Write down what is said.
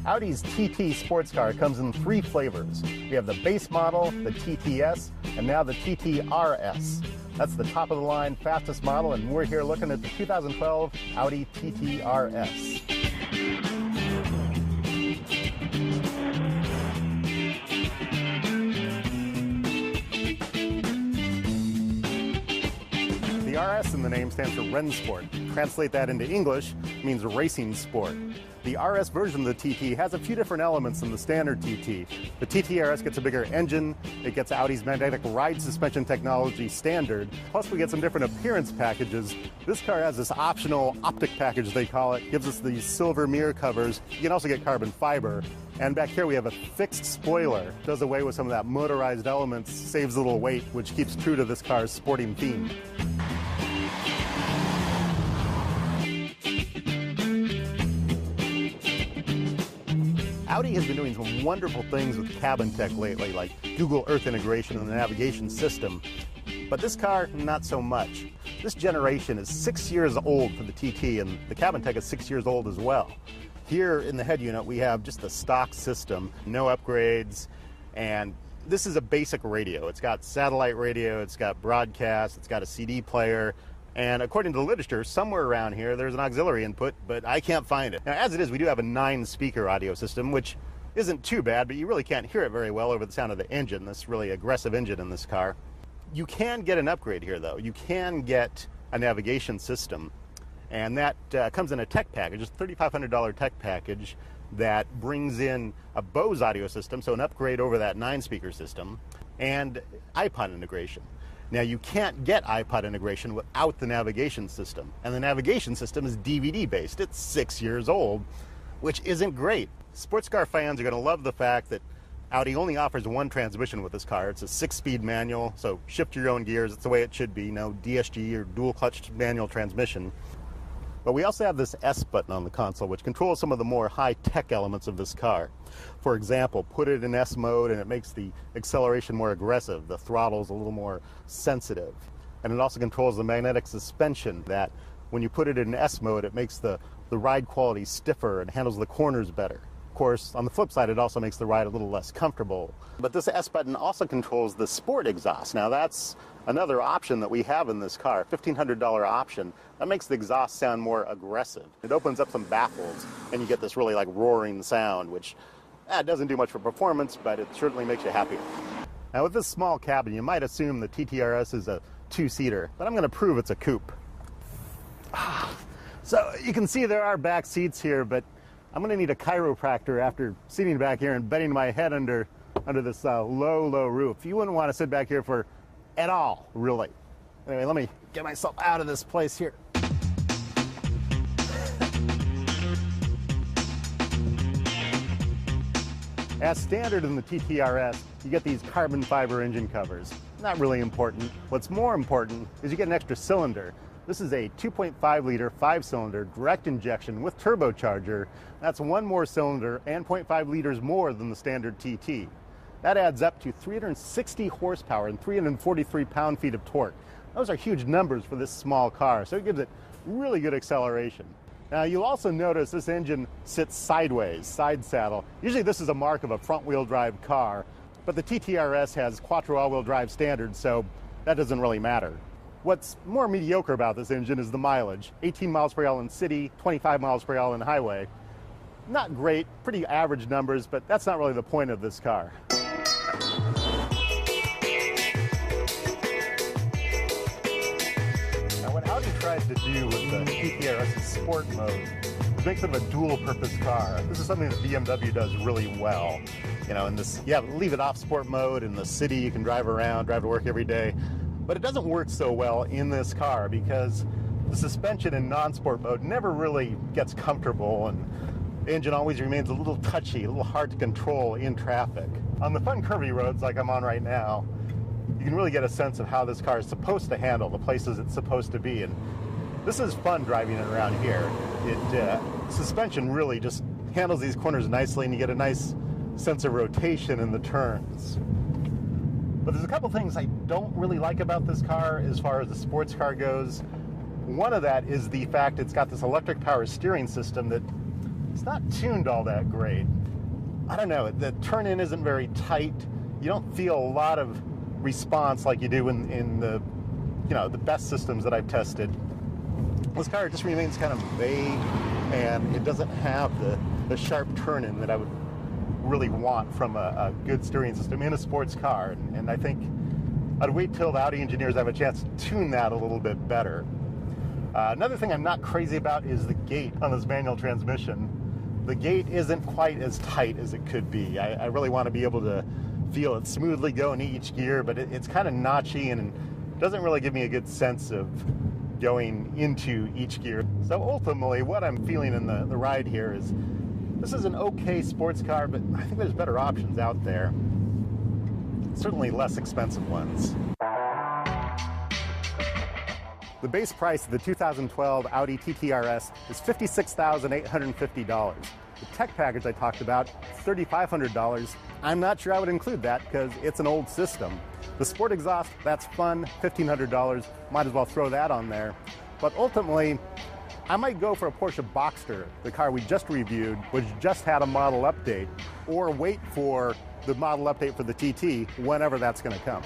Audi's TT sports car comes in 3 flavors. We have the base model, the TTS, and now the TT-RS. That's the top of the line, fastest model, and we're here looking at the 2012 Audi TT-RS. The RS in the name stands for Rennsport. Translate that into English, means racing sport. The RS version of the TT has a few different elements than the standard TT. The TT-RS gets a bigger engine, it gets Audi's magnetic ride suspension technology standard, plus we get some different appearance packages. This car has this optional optic package, they call it, gives us these silver mirror covers. You can also get carbon fiber. And back here we have a fixed spoiler, does away with some of that motorized elements, saves a little weight, which keeps true to this car's sporting theme. Audi has been doing some wonderful things with cabin tech lately, like Google Earth integration in the navigation system. But this car, not so much. This generation is 6 years old for the TT, and the cabin tech is 6 years old as well. Here in the head unit, we have just the stock system, no upgrades, and this is a basic radio. It's got satellite radio, it's got broadcast, it's got a CD player, and according to the literature, somewhere around here there's an auxiliary input, but I can't find it. Now, as it is, we do have a 9-speaker audio system, which isn't too bad, but you really can't hear it very well over the sound of the engine, this really aggressive engine in this car. You can get an upgrade here, though. You can get a navigation system, and that comes in a tech package. It's a $3,500 tech package that brings in a Bose audio system, so an upgrade over that 9-speaker system, and iPod integration. Now, you can't get iPod integration without the navigation system, and the navigation system is DVD-based. It's 6 years old, which isn't great. Sports car fans are going to love the fact that Audi only offers one transmission with this car. It's a 6-speed manual, so shift your own gears. It's the way it should be, no DSG or dual-clutch manual transmission. But we also have this S button on the console, which controls some of the more high-tech elements of this car. For example, put it in S mode and it makes the acceleration more aggressive. The throttle's a little more sensitive. And it also controls the magnetic suspension that when you put it in S mode, it makes the ride quality stiffer and handles the corners better. Of course, on the flip side, it also makes the ride a little less comfortable. But this S button also controls the sport exhaust. Now, that's another option that we have in this car, $1,500 option. That makes the exhaust sound more aggressive. It opens up some baffles, and you get this really like roaring sound, which doesn't do much for performance, but it certainly makes you happier. Now, with this small cabin, you might assume the TT-RS is a 2-seater, but I'm going to prove it's a coupe. So you can see there are back seats here, but I'm going to need a chiropractor after sitting back here and bending my head under this low roof. You wouldn't want to sit back here for at all, really. Anyway, let me get myself out of this place here. As standard in the TT-RS, you get these carbon fiber engine covers. Not really important. What's more important is you get an extra cylinder. This is a 2.5-liter 5-cylinder direct injection with turbocharger. That's one more cylinder and 0.5 liters more than the standard TT. That adds up to 360 horsepower and 343 pound-feet of torque. Those are huge numbers for this small car, so it gives it really good acceleration. Now, you'll also notice this engine sits sideways, side saddle. Usually this is a mark of a front-wheel drive car, but the TT-RS has quattro all-wheel drive standard, so that doesn't really matter. What's more mediocre about this engine is the mileage. 18 miles per gallon in city, 25 miles per gallon in highway. Not great, pretty average numbers, but that's not really the point of this car. Now, what Audi tries to do with the TT-RS's sport mode is make sort of a dual-purpose car. This is something that BMW does really well. You know, in this, leave it off sport mode. In the city, you can drive around, drive to work every day. But it doesn't work so well in this car because the suspension in non-sport mode never really gets comfortable, and the engine always remains a little touchy, a little hard to control in traffic. On the fun curvy roads like I'm on right now, you can really get a sense of how this car is supposed to handle the places it's supposed to be. And this is fun driving it around here. Suspension really just handles these corners nicely, and you get a nice sense of rotation in the turns. But there's a couple things I don't really like about this car as far as the sports car goes. One of that is the fact it's got this electric power steering system that it's not tuned all that great. I don't know, the turn-in isn't very tight. You don't feel a lot of response like you do in the, the best systems that I've tested. This car just remains kind of vague, and it doesn't have the sharp turn-in that I would really want from a good steering system in a sports car. And I think I'd wait till the Audi engineers have a chance to tune that a little bit better. Another thing I'm not crazy about is the gate on this manual transmission. The gate isn't quite as tight as it could be. I really want to be able to feel it smoothly go in each gear, but it's kind of notchy and doesn't really give me a good sense of going into each gear. So ultimately, what I'm feeling in the ride here is this is an okay sports car, but I think there's better options out there. Certainly less expensive ones. The base price of the 2012 Audi TT RS is $56,850. The tech package I talked about, $3,500. I'm not sure I would include that because it's an old system. The sport exhaust, that's fun, $1,500. Might as well throw that on there. But ultimately, I might go for a Porsche Boxster, the car we just reviewed, which just had a model update, or wait for the model update for the TT whenever that's going to come.